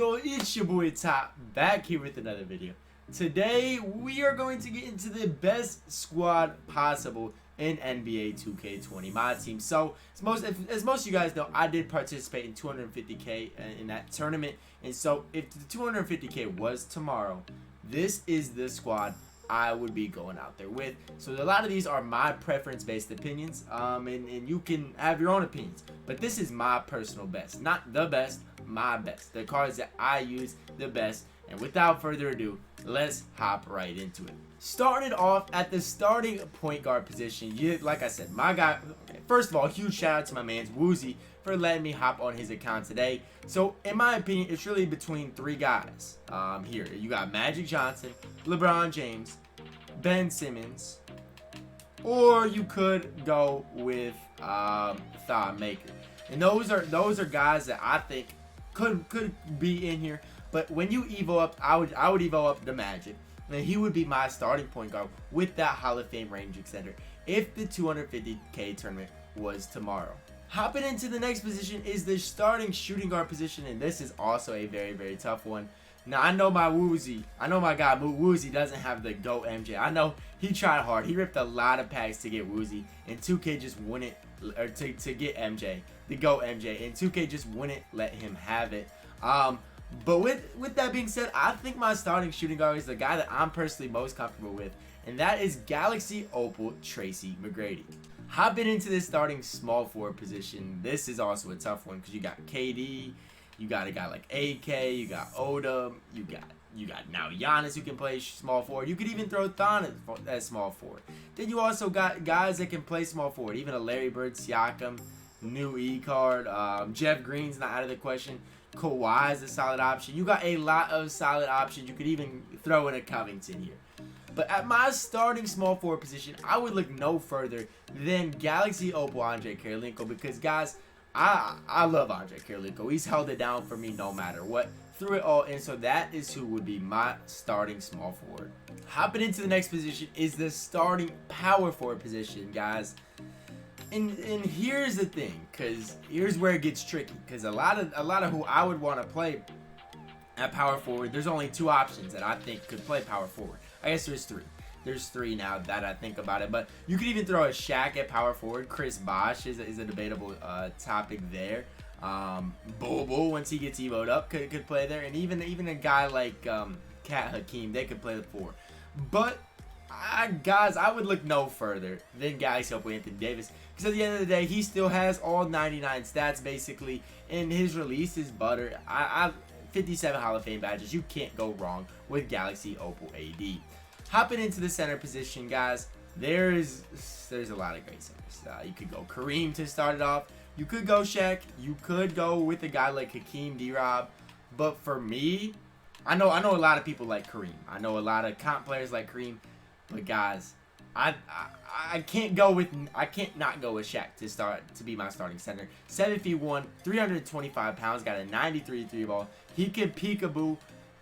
Yo, it's your boy Top, back here with another video. Today, we are going to get into the best squad possible in NBA 2K20 Myteam. So, as most of you guys know, I did participate in 250K in that tournament. And so, if the 250K was tomorrow, this is the squad I would be going out there with. So a lot of these are my preference-based opinions, and you can have your own opinions. But this is my personal best, not the best, my best. The cards that I use the best. And without further ado, let's hop right into it. Started off at the starting point guard position. Like I said, my guy. Okay, first of all, huge shout out to my man's Woozy for letting me hop on his account today. So in my opinion, it's really between three guys. Here you got Magic Johnson, LeBron James, Ben Simmons, or you could go with Thon Maker. And those are guys that I think could be in here. But when you evo up, I would evo up the Magic, and he would be my starting point guard with that Hall of Fame range extender if the 250K tournament was tomorrow. Hopping into the next position is the starting shooting guard position, and this is also a very, very tough one. Now, I know my guy Woozy doesn't have the GOAT MJ. I know he tried hard. He ripped a lot of packs to get Woozy, and 2K just wouldn't, or to get MJ, the GOAT MJ, and 2K just wouldn't let him have it. But with that being said, I think my starting shooting guard is the guy that I'm personally most comfortable with, and that is Galaxy Opal Tracy McGrady. Hopping into this starting small forward position, this is also a tough one because you got KD, you got a guy like AK, you got Odom, you got now Giannis who can play small forward. You could even throw Thon as small forward. Then you also got guys that can play small forward, even a Larry Bird, Siakam, new E-card, Jeff Green's not out of the question. Kawhi is a solid option. You got a lot of solid options. You could even throw in a Covington here. But at my starting small forward position, I would look no further than Galaxy Opal Andre Kirilenko because, guys, I love Andre Kirilenko. He's held it down for me no matter what, through it all, and so that is who would be my starting small forward. Hopping into the next position is the starting power forward position, guys. And here's the thing, because here's where it gets tricky, because a lot of who I would want to play at power forward, there's only two options that I think could play power forward. I guess there's three. There's three now that I think about it, but you could even throw a Shaq at power forward. Chris Bosh is a debatable topic there. Bull once he gets evoed up could play there, and even a guy like Cat Hakeem, they could play the four. But guys, I would look no further than Galaxy Opal Anthony Davis, because at the end of the day, he still has all 99 stats basically, and his release is butter. 57 Hall of Fame badges. You can't go wrong with Galaxy Opal AD. Hopping into the center position, guys, there's a lot of great centers. You could go Kareem to start it off. You could go Shaq. You could go with a guy like Hakeem D-Rob. But for me, I know a lot of people like Kareem. I know a lot of comp players like Kareem. But guys, I can't not go with Shaq to be my starting center. 7'1", 325 pounds, got a 93 3 ball. He can peekaboo.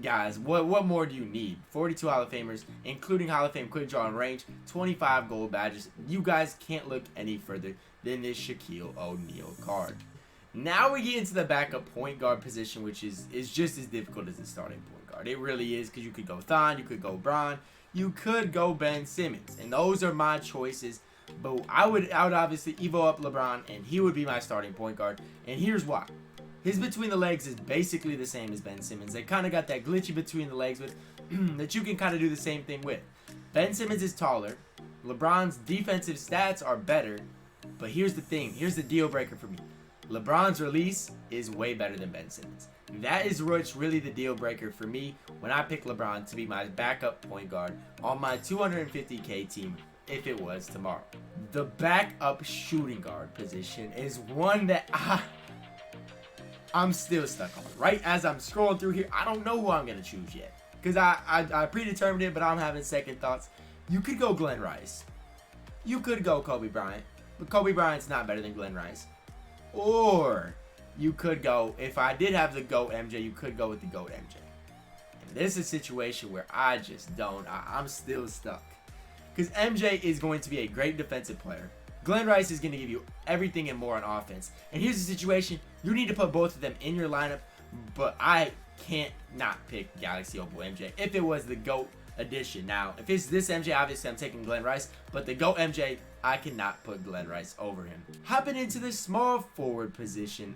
Guys, what more do you need? 42 Hall of Famers, including Hall of Fame quick draw and range, 25 gold badges. You guys can't look any further than this Shaquille O'Neal card. Now we get into the backup point guard position, which is just as difficult as the starting point guard. It really is, because you could go Thon, you could go Bron, you could go Ben Simmons, and those are my choices. But I would obviously evo up LeBron, and he would be my starting point guard. And here's why. His between the legs is basically the same as Ben Simmons. They kind of got that glitchy between the legs with that you can kind of do the same thing with. Ben Simmons is taller. LeBron's defensive stats are better. But here's the thing. Here's the deal breaker for me. LeBron's release is way better than Ben Simmons. That is what's really the deal breaker for me when I pick LeBron to be my backup point guard on my 250K team if it was tomorrow. The backup shooting guard position is one that I'm still stuck on. Right as I'm scrolling through here, I don't know who I'm going to choose yet, because I predetermined it, but I'm having second thoughts. You could go Glenn Rice. You could go Kobe Bryant, but Kobe Bryant's not better than Glenn Rice. Or you could go, if I did have the GOAT MJ, you could go with the GOAT MJ. And this is a situation where I just don't. I'm still stuck. Because MJ is going to be a great defensive player. Glenn Rice is going to give you everything and more on offense. And here's the situation. You need to put both of them in your lineup, but I can't not pick Galaxy Opal MJ if it was the GOAT edition. Now, if it's this MJ, obviously I'm taking Glenn Rice, but the GOAT MJ, I cannot put Glenn Rice over him. Hopping into the small forward position,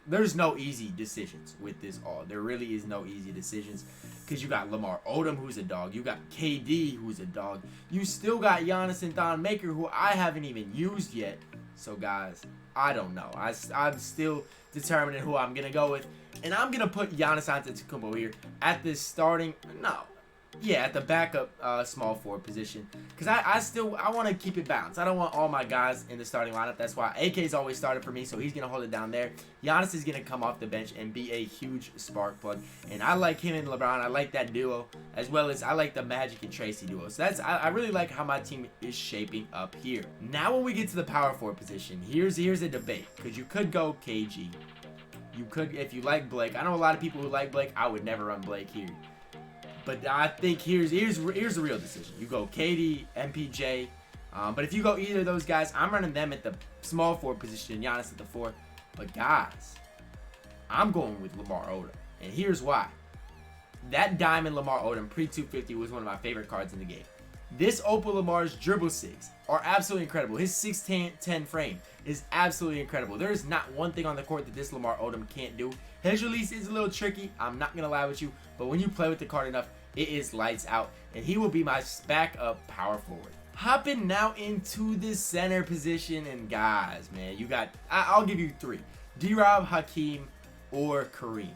there's no easy decisions with this all. There really is no easy decisions because you got Lamar Odom, who's a dog. You got KD, who's a dog. You still got Giannis and Thon Maker, who I haven't even used yet. So, guys, I don't know. I'm still determining who I'm going to go with. And I'm going to put Giannis Antetokounmpo here at the starting. No. Yeah, at the backup small forward position. Because I want to keep it balanced. I don't want all my guys in the starting lineup. That's why AK's always started for me, so he's going to hold it down there. Giannis is going to come off the bench and be a huge spark plug. And I like him and LeBron. I like that duo, as well as I like the Magic and Tracy duo. So I really like how my team is shaping up here. Now when we get to the power forward position, here's a debate. Because you could go KG. You could, if you like Blake. I know a lot of people who like Blake. I would never run Blake here. But I think here's the real decision. You go KD, MPJ. But if you go either of those guys, I'm running them at the small forward position and Giannis at the 4. But guys, I'm going with Lamar Odom. And here's why. That Diamond Lamar Odom pre-250 was one of my favorite cards in the game. This Opal Lamar's dribble 6 are absolutely incredible. His 6'10" frame is absolutely incredible. There is not one thing on the court that this Lamar Odom can't do. His release is a little tricky, I'm not going to lie with you, but when you play with the card enough, it is lights out, and he will be my backup power forward. Hopping now into the center position, and guys, man, you got, I'll give you 3. D-Rob, Hakeem, or Kareem.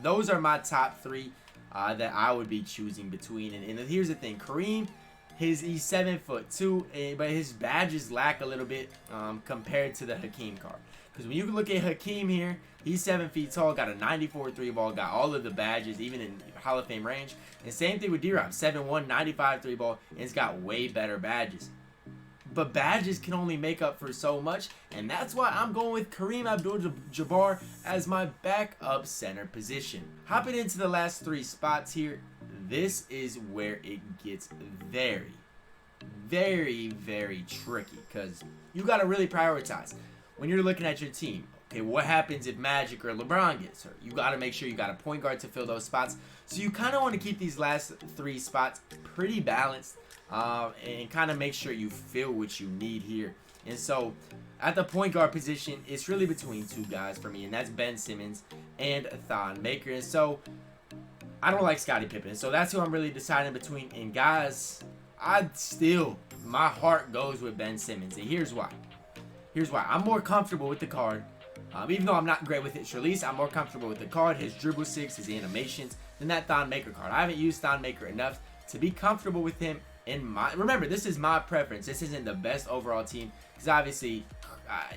Those are my top 3 that I would be choosing between, and here's the thing, Kareem, he's 7'2", but his badges lack a little bit compared to the Hakeem card. Because when you look at Hakeem here, he's 7 feet tall, got a 94 3 ball, got all of the badges, even in Hall of Fame range. And same thing with D-Rob, 7'1", 95 3 ball, and it's got way better badges. But badges can only make up for so much, and that's why I'm going with Kareem Abdul-Jabbar as my backup center position. Hopping into the last 3 spots here, this is where it gets very, very tricky, because you got to really prioritize when you're looking at your team. Okay, what happens if Magic or LeBron gets hurt? You got to make sure you got a point guard to fill those spots. So you kind of want to keep these last 3 spots pretty balanced and kind of make sure you fill what you need here. And so at the point guard position, it's really between 2 guys for me, and that's Ben Simmons and Thon Maker. And so I don't like Scottie Pippen, so that's who I'm really deciding between. And guys, my heart goes with Ben Simmons, and here's why. I'm more comfortable with the card. Even though I'm not great with his release, I'm more comfortable with the card, his dribble 6, his animations, than that Thon Maker card. I haven't used Thon Maker enough to be comfortable with him. Remember, this is my preference. This isn't the best overall team, because obviously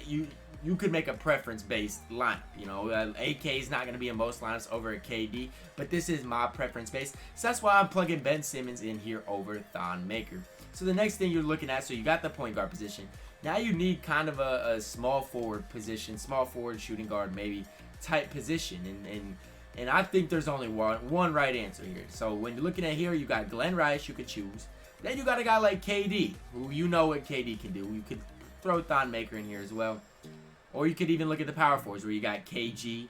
you could make a preference-based lineup. You know, AK is not going to be in most lineups over a KD, but this is my preference-based. So that's why I'm plugging Ben Simmons in here over Thon Maker. So the next thing you're looking at, so you got the point guard position. Now you need kind of a small forward position, small forward shooting guard maybe type position. And I think there's only one right answer here. So when you're looking at here, you got Glenn Rice you could choose. Then you got a guy like KD, who you know what KD can do. You could throw Thon Maker in here as well. Or you could even look at the power forwards where you got KG.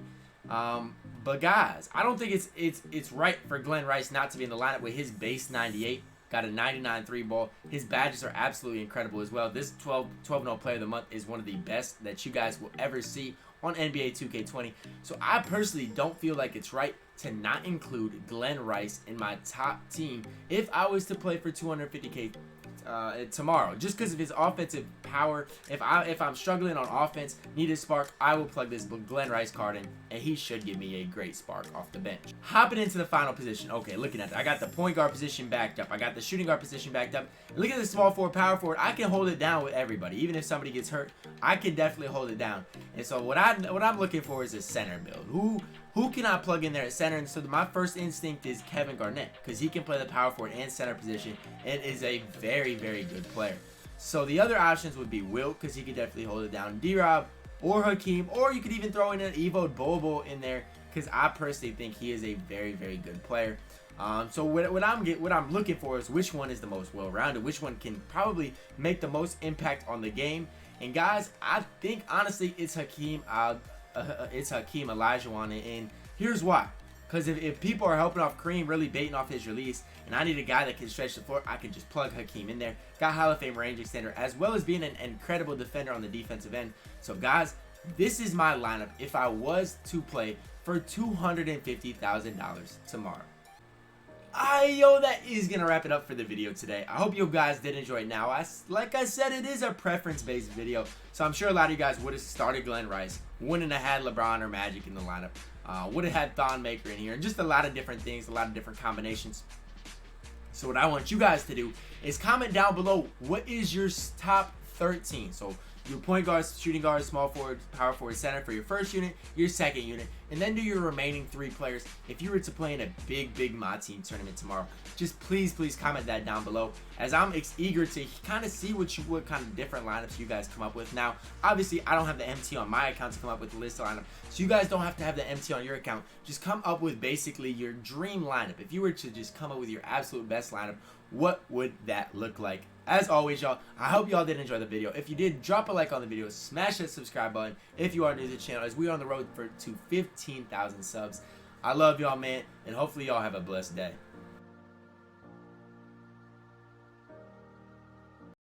But guys, I don't think it's right for Glenn Rice not to be in the lineup with his base 98. Got a 99 3 ball. His badges are absolutely incredible as well. This 12-0 player of the month is one of the best that you guys will ever see on NBA 2K20. So I personally don't feel like it's right to not include Glenn Rice in my top team if I was to play for 250K tomorrow, just because of his offensive power. If I'm struggling on offense, need a spark, I will plug this Glenn Rice card in, and he should give me a great spark off the bench. Hopping into the final position. Okay, looking at that, I got the point guard position backed up. I got the shooting guard position backed up. Look at the small forward, power forward. I can hold it down with everybody. Even if somebody gets hurt, I can definitely hold it down. And so what I'm looking for is a center build. Who can I plug in there at center? And so my first instinct is Kevin Garnett, because he can play the power forward and center position and is a very good player. So the other options would be Wilt, because he could definitely hold it down, D-Rob, or Hakeem, or you could even throw in an Evo Bobo in there, because I personally think he is a very good player. So what I'm looking for is which one is the most well-rounded, which one can probably make the most impact on the game. And guys, I think honestly it's Hakeem Olajuwon, and here's why. Because if people are helping off Kareem, really baiting off his release, and I need a guy that can stretch the floor, I can just plug Hakeem in there. Got Hall of Fame range extender, as well as being an incredible defender on the defensive end. So guys, this is my lineup if I was to play for $250,000 tomorrow. Yo, that is going to wrap it up for the video today. I hope you guys did enjoy it. Now, like I said, it is a preference-based video, so I'm sure a lot of you guys would have started Glenn Rice, wouldn't have had LeBron or Magic in the lineup, would have had Thon Maker in here, and just a lot of different things, a lot of different combinations. So what I want you guys to do is comment down below, what is your top 13? So your point guards, shooting guards, small forward, power forward, center for your first unit, your second unit, and then do your remaining 3 players. If you were to play in a big Myteam tournament tomorrow, just please comment that down below, as I'm eager to kind of see what kind of different lineups you guys come up with. Now, obviously, I don't have the MT on my account to come up with the list lineup, so you guys don't have to have the MT on your account. Just come up with basically your dream lineup. If you were to just come up with your absolute best lineup, what would that look like? As always, y'all, I hope y'all did enjoy the video. If you did, drop a like on the video, smash that subscribe button if you are new to the channel, as we are on the road to 15,000 subs. I love y'all, man, and hopefully y'all have a blessed day.